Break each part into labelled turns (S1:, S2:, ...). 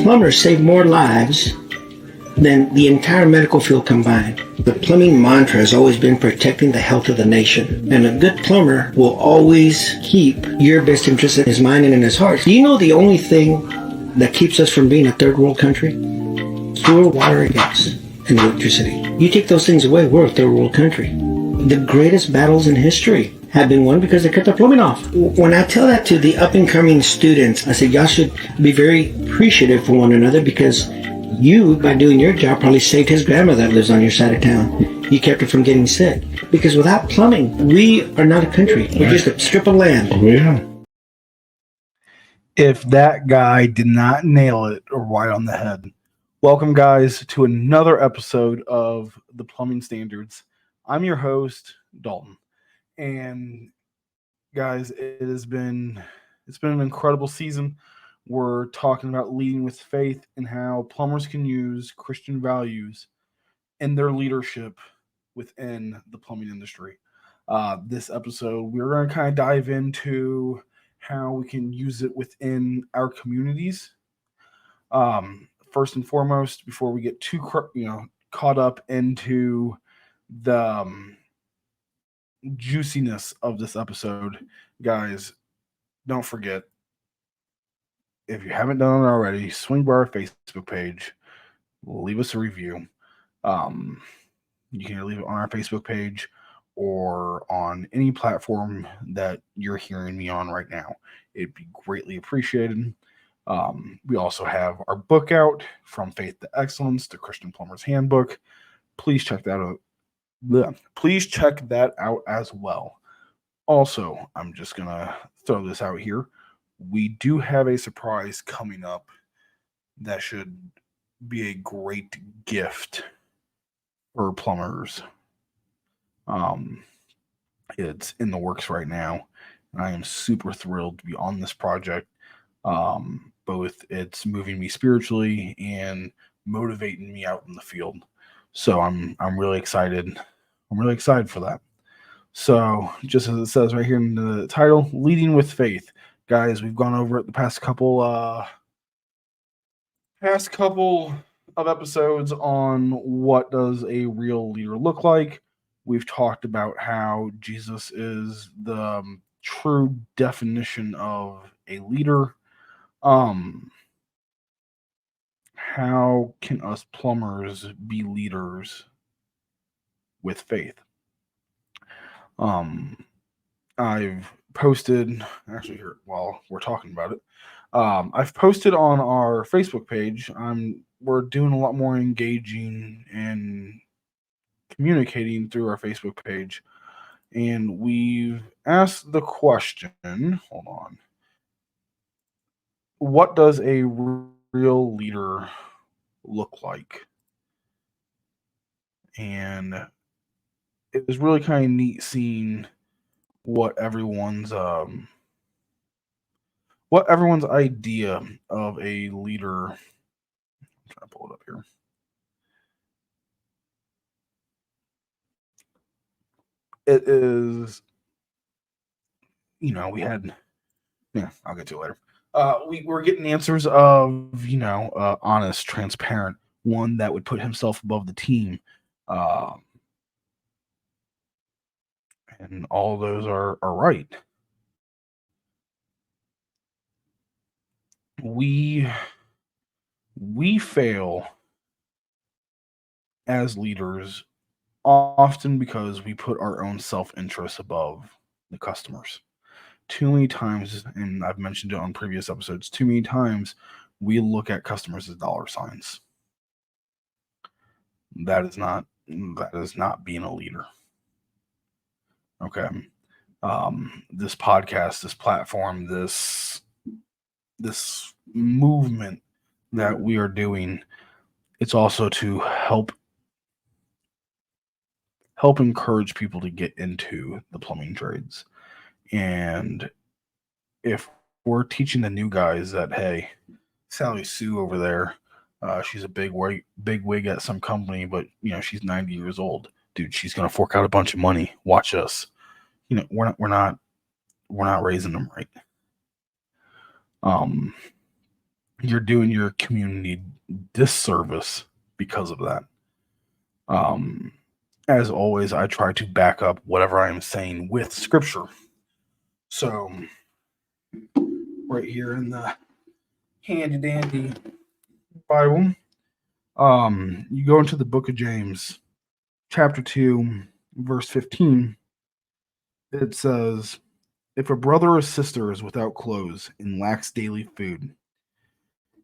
S1: plumbers save more lives than the entire medical field combined. The plumbing mantra has always been protecting the health of the nation. And a good plumber will always keep your best interest in his mind and in his heart. Do you know the only thing that keeps us from being a third world country? Sewer, water, and gas, and electricity. You take those things away, we're a third world country. The greatest battles in history have been won because they cut the plumbing off. When I tell that to the up-and-coming students, I said, y'all should be very appreciative for one another because you, by doing your job, probably saved his grandma that lives on your side of town. You kept her from getting sick. Because without plumbing, we are not a country. We're just a strip of land.
S2: Oh, yeah.
S3: If that guy did not nail it right on the head. Welcome, guys, to another episode of The Plumbing Standards. I'm your host, Dalton. And, guys, it's been an incredible season. We're talking about leading with faith and how plumbers can use Christian values in their leadership within the plumbing industry. This episode, we're going to kind of dive into how we can use it within our communities. First and foremost, before we get too caught up into the juiciness of this episode, guys, don't forget, if you haven't done it already, swing by our Facebook page, leave us a review. You can leave it on our Facebook page or on any platform that you're hearing me on right now. It'd be greatly appreciated. We also have our book out, From Faith to Excellence, the Christian Plumber's Handbook. Please check that out. Please check that out as well. Also, I'm just going to throw this out here. We do have a surprise coming up that should be a great gift for plumbers. It's in the works right now. And I am super thrilled to be on this project. Both it's moving me spiritually and motivating me out in the field. So I'm really excited. I'm really excited for that. So just as it says right here in the title, Leading with Faith. Guys, we've gone over it the past couple of episodes on what does a real leader look like. We've talked about how Jesus is the true definition of a leader. How can us plumbers be leaders with faith? I've posted, actually here while we're talking about it, I've posted on our Facebook page. We're doing a lot more engaging and communicating through our Facebook page. And we've asked the question, hold on, what does a real leader look like? And it was really kind of neat seeing what everyone's idea of a leader. I'm trying to pull it up here. It is, we had, I'll get to it later. We're getting answers of, honest, transparent, one that would put himself above the team. And all those are right. We fail as leaders often because we put our own self-interest above the customers. Too many times, and I've mentioned it on previous episodes, too many times we look at customers as dollar signs. That is not being a leader. Okay. This podcast, this platform, this movement that we are doing, it's also to help encourage people to get into the plumbing trades. And if we're teaching the new guys that, hey, Sally Sue over there, she's a big wig at some company, but she's 90 years old. Dude, she's gonna fork out a bunch of money. Watch us. We're not raising them right. you're doing your community disservice because of that. As always, I try to back up whatever I am saying with scripture. So, right here in the handy dandy Bible, you go into the book of James, chapter 2, verse 15. It says, if a brother or sister is without clothes and lacks daily food,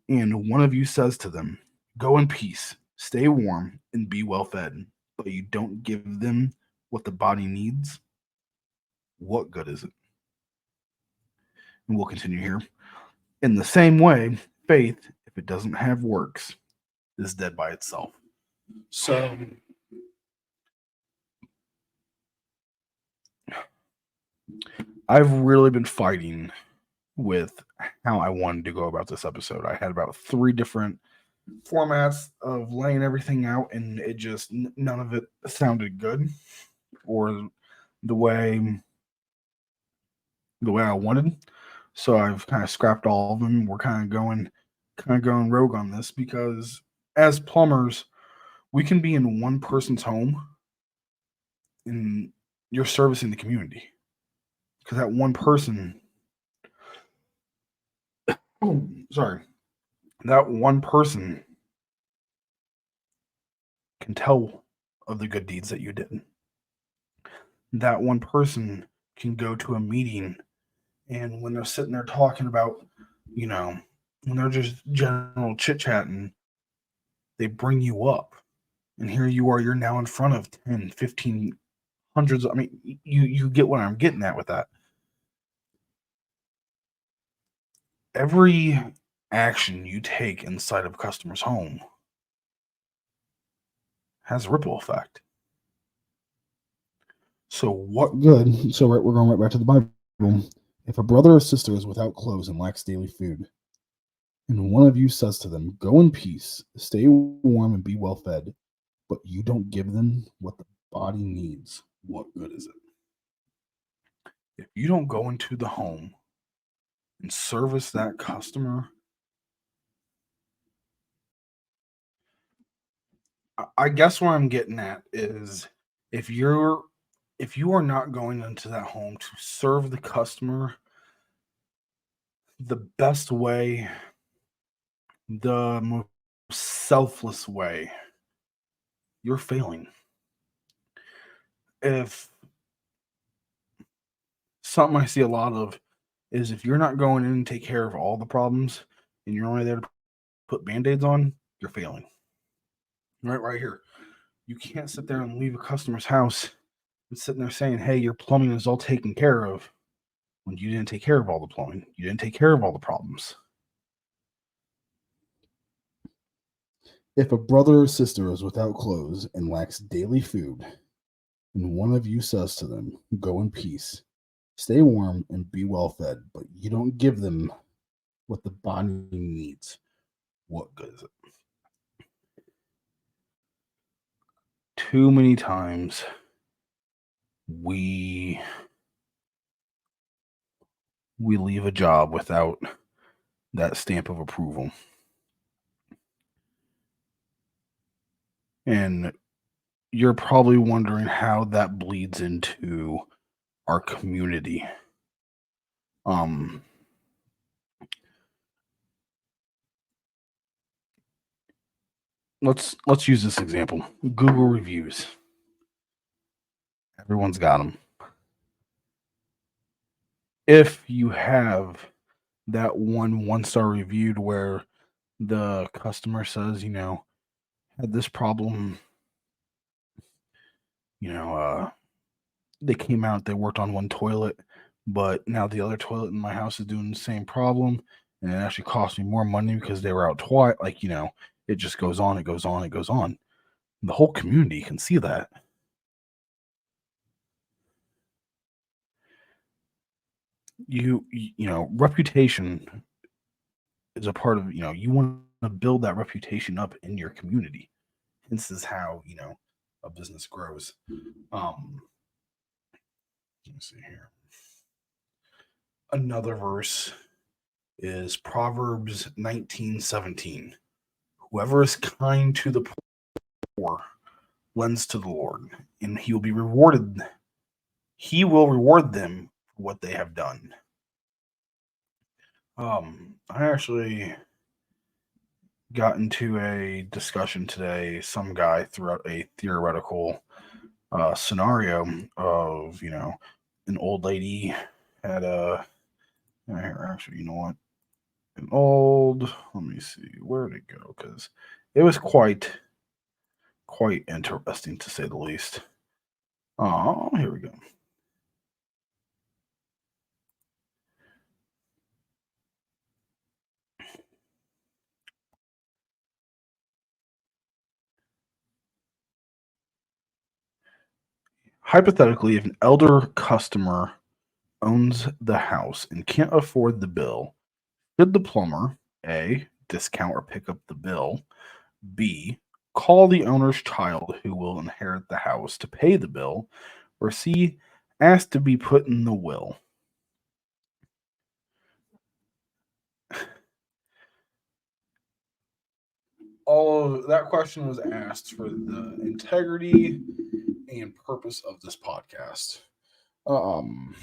S3: and one of you says to them, go in peace, stay warm, and be well fed, but you don't give them what the body needs, what good is it? And we'll continue here. In the same way, faith, if it doesn't have works, is dead by itself. So, I've really been fighting with how I wanted to go about this episode. I had about 3 different formats of laying everything out, and it just none of it sounded good or the way I wanted. So I've kind of scrapped all of them. We're kind of going rogue on this because as plumbers, we can be in one person's home and you're servicing the community because that one person, that one person can tell of the good deeds that you did. That one person can go to a meeting, and when they're sitting there talking about, when they're just general chit chatting, they bring you up. And here you are, you're now in front of 10, 15, hundreds. I mean, you get what I'm getting at with that. Every action you take inside of a customer's home has a ripple effect. So what good? So we're going right back to the Bible. If a brother or sister is without clothes and lacks daily food, and one of you says to them, go in peace, stay warm and be well fed, but you don't give them what the body needs, what good is it? If you don't go into the home and service that customer, I guess what I'm getting at is if you are not going into that home to serve the customer the best way, the most selfless way, you're failing. If something I see a lot of is if you're not going in and take care of all the problems and you're only there to put band-aids on, you're failing. Right here. You can't sit there and leave a customer's house and sitting there saying, hey, your plumbing is all taken care of when you didn't take care of all the plumbing. You didn't take care of all the problems. If a brother or sister is without clothes and lacks daily food, and one of you says to them, go in peace, stay warm and be well fed, but you don't give them what the body needs, what good is it? Too many times we leave a job without that stamp of approval. And you're probably wondering how that bleeds into our community. Let's use this example. Google reviews. Everyone's got them. If you have that one-star reviewed where the customer says, had this problem, they came out, they worked on one toilet, but now the other toilet in my house is doing the same problem, and it actually cost me more money because they were out twice. It just goes on, it goes on, it goes on. The whole community can see that. Reputation is a part of, you want to build that reputation up in your community. This is how, a business grows. Let me see here. Another verse is Proverbs 19:17. Whoever is kind to the poor lends to the Lord, and he will be rewarded. He will reward them for what they have done. I actually got into a discussion today. Some guy threw out a theoretical scenario of, an old lady had a. Actually, you know what? Let me see, where did it go? Because it was quite interesting to say the least. Oh, here we go. Hypothetically, if an elder customer owns the house and can't afford the bill, should the plumber A, discount or pick up the bill, B, call the owner's child who will inherit the house to pay the bill, or C, ask to be put in the will? All of that question was asked for the integrity and purpose of this podcast. Um,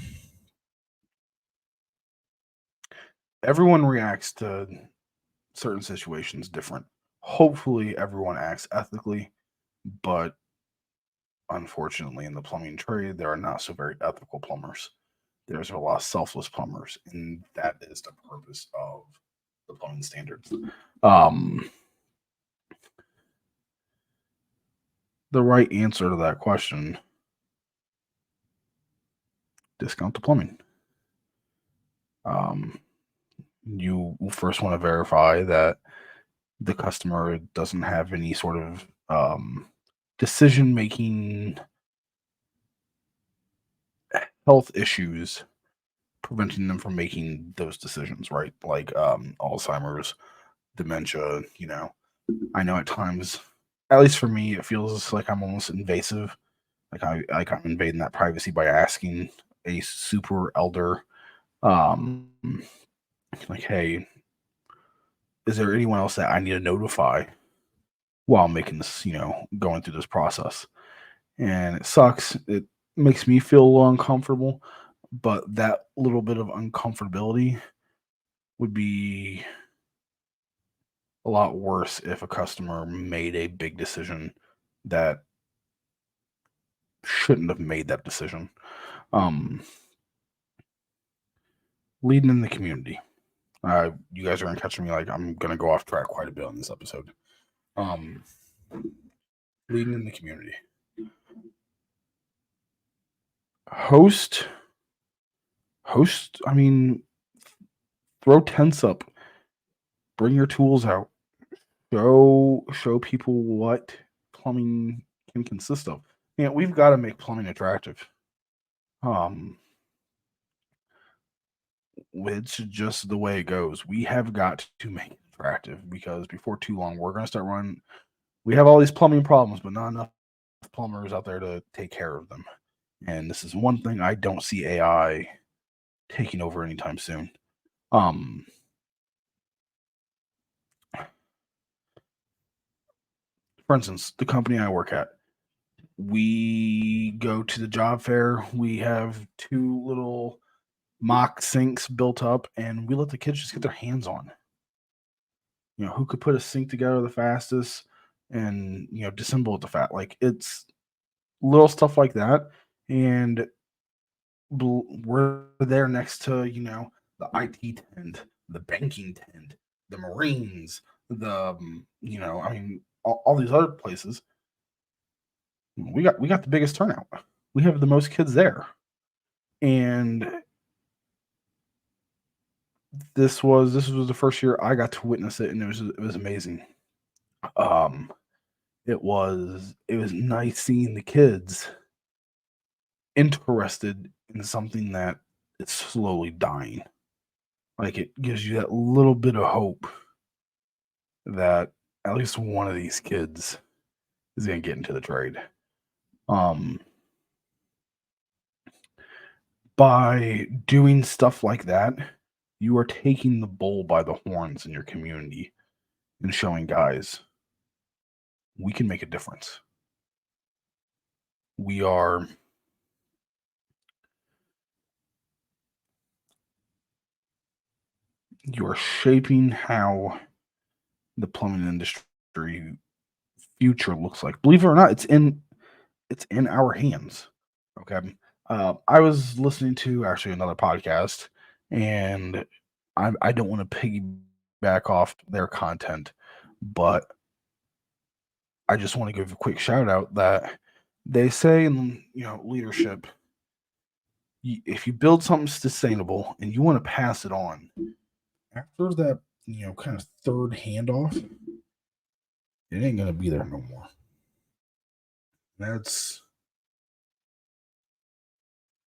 S3: Everyone reacts to certain situations different. Hopefully, everyone acts ethically, but unfortunately, in the plumbing trade, there are not so very ethical plumbers. There's a lot of selfless plumbers, and that is the purpose of the plumbing standards. The right answer to that question: discount the plumbing. You first want to verify that the customer doesn't have any sort of decision making health issues preventing them from making those decisions, right? Like Alzheimer's, dementia. I know at times, at least for me, it feels like I'm almost invasive. I'm invading that privacy by asking a super elder, um, like, hey, is there anyone else that I need to notify while making this, going through this process? And it sucks. It makes me feel a little uncomfortable, but that little bit of uncomfortability would be a lot worse if a customer made a big decision that shouldn't have made that decision. Leading in the community. You guys are gonna catch me like I'm gonna go off track quite a bit on this episode. Leading in the community. Host. I mean, throw tents up. Bring your tools out. Show people what plumbing can consist of. We've got to make plumbing attractive. It's just the way it goes. We have got to make it attractive because before too long, we're going to start running. We have all these plumbing problems, but not enough plumbers out there to take care of them. And this is one thing I don't see AI taking over anytime soon. For instance, the company I work at, we go to the job fair. We have 2 little mock sinks built up, and we let the kids just get their hands on. Who could put a sink together the fastest and disassemble it the fat. Like, it's little stuff like that, and we're there next to the IT tent, the banking tent, the Marines, the all these other places. We got the biggest turnout. We have the most kids there, and this was the first year I got to witness it, and it was amazing. It was nice seeing the kids interested in something that is slowly dying. Like, it gives you that little bit of hope that at least one of these kids is going to get into the trade. By doing stuff like that, You are taking the bull by the horns in your community and showing guys, we can make a difference. We are you are shaping how the plumbing industry future looks like. Believe it or not, it's in our hands. Okay. I was listening to actually another podcast, and I don't want to piggyback off their content, but I just want to give a quick shout out that they say in leadership, if you build something sustainable and you want to pass it on, after that kind of third handoff, it ain't gonna be there no more. That's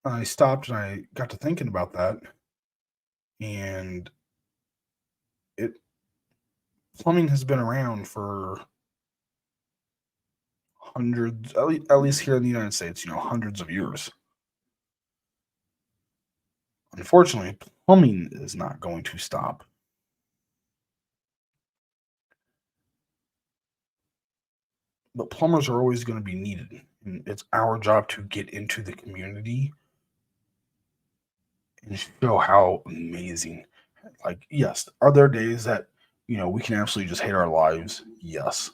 S3: I stopped and I got to thinking about that, and it plumbing has been around for hundreds, at least here in the United States, hundreds of years. Unfortunately, plumbing is not going to stop. But plumbers are always going to be needed, and it's our job to get into the community and show how amazing. Like, yes, are there days that we can absolutely just hate our lives? Yes.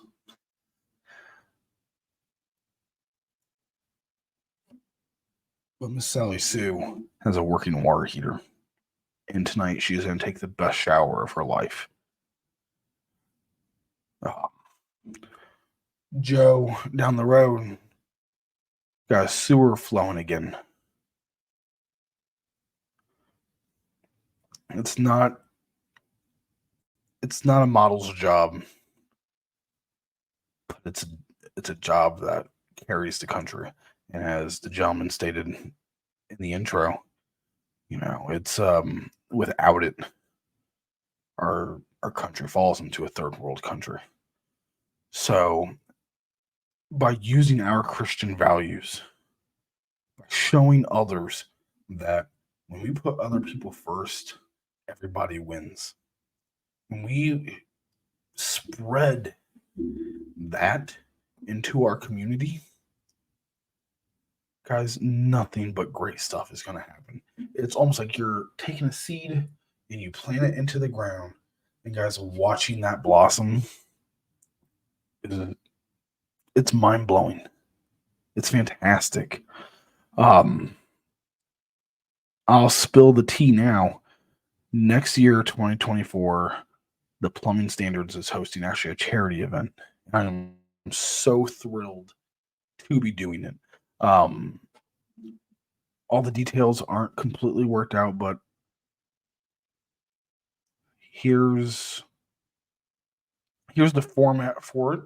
S3: But Miss Sally Sue has a working water heater, and tonight she is going to take the best shower of her life. Joe down the road got a sewer flowing again. It's not a model's job, but it's a job that carries the country. And as the gentleman stated in the intro, it's without it, our country falls into a third world country. So by using our Christian values, by showing others that when we put other people first, everybody wins. When we spread that into our community, guys, nothing but great stuff is going to happen. It's almost like you're taking a seed and you plant it into the ground, and guys, watching that blossom, it's mind-blowing. It's fantastic. I'll spill the tea now. Next year, 2024, the Plumbing Standards is hosting actually a charity event. I am so thrilled to be doing it. All the details aren't completely worked out, but here's the format for it.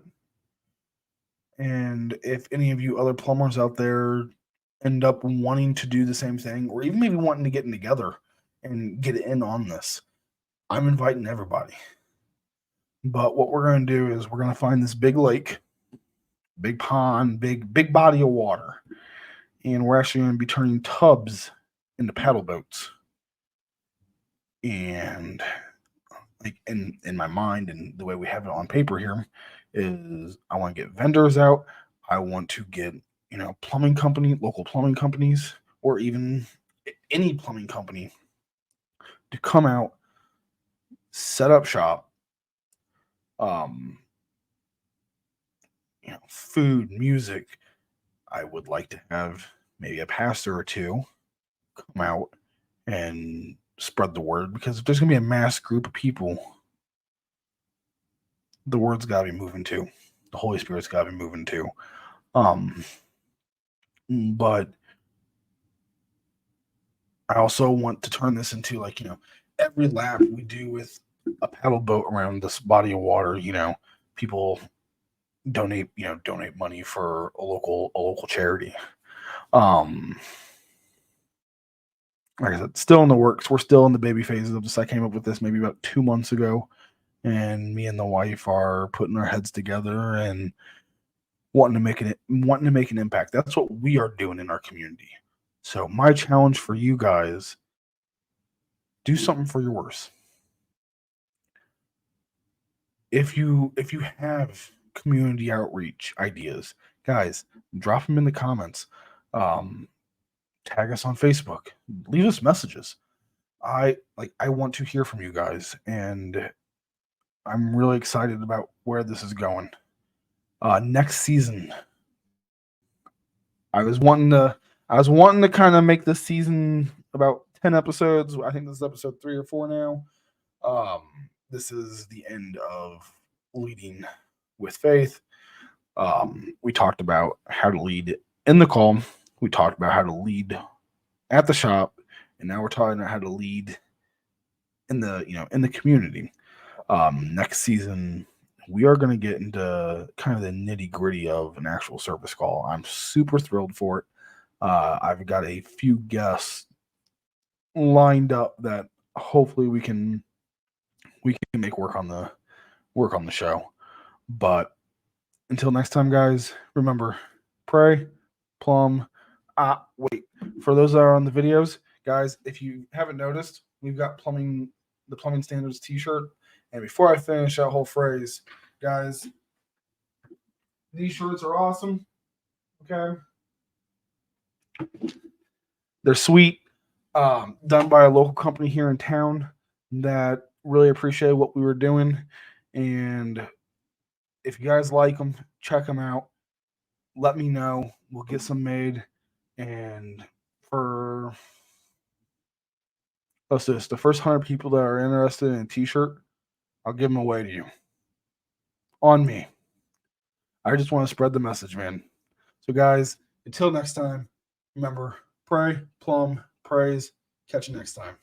S3: And if any of you other plumbers out there end up wanting to do the same thing, or even maybe wanting to get together and get in on this, I'm inviting everybody. But what we're going to do is we're going to find this big lake, big pond, big body of water, and we're actually going to be turning tubs into paddle boats. And like in my mind and the way we have it on paper here is I want to get vendors out. I want to get local plumbing companies, or even any plumbing company to come out, set up shop, food, music. I would like to have maybe a pastor or two come out and spread the word, because if there's going to be a mass group of people, the word's got to be moving too. The Holy Spirit's got to be moving too. But I also want to turn this into every lap we do with a paddle boat around this body of water, people donate money for a local charity. Like I said, still in the works. We're still in the baby phases of this. I came up with this maybe about 2 months ago, and me and the wife are putting our heads together and wanting to make an impact. That's what we are doing in our community. So my challenge for you guys Do something for your worst. If you have community outreach ideas, guys, drop them in the comments. Tag us on Facebook. Leave us messages. I want to hear from you guys, and I'm really excited about where this is going. Next season, I was wanting to kind of make this season about 10 episodes. I think this is episode 3 or 4 now. This is the end of Leading with Faith. We talked about how to lead in the call. We talked about how to lead at the shop, and now we're talking about how to lead in the community. Next season, we are going to get into kind of the nitty gritty of an actual service call. I'm super thrilled for it. I've got a few guests lined up that hopefully we can make work on the show. But until next time, guys, remember, pray, plumb. Wait, for those that are on the videos, guys, if you haven't noticed, we've got the Plumbing Standards t-shirt. And before I finish that whole phrase, guys, these shirts are awesome. Okay. They're sweet. Done by a local company here in town that really appreciated what we were doing. And if you guys like them, check them out. Let me know. We'll get some made. And for the first 100 people that are interested in a t-shirt, I'll give them away to you. On me. I just want to spread the message, man. So, guys, until next time, remember, pray, plumb, praise. Catch you next time.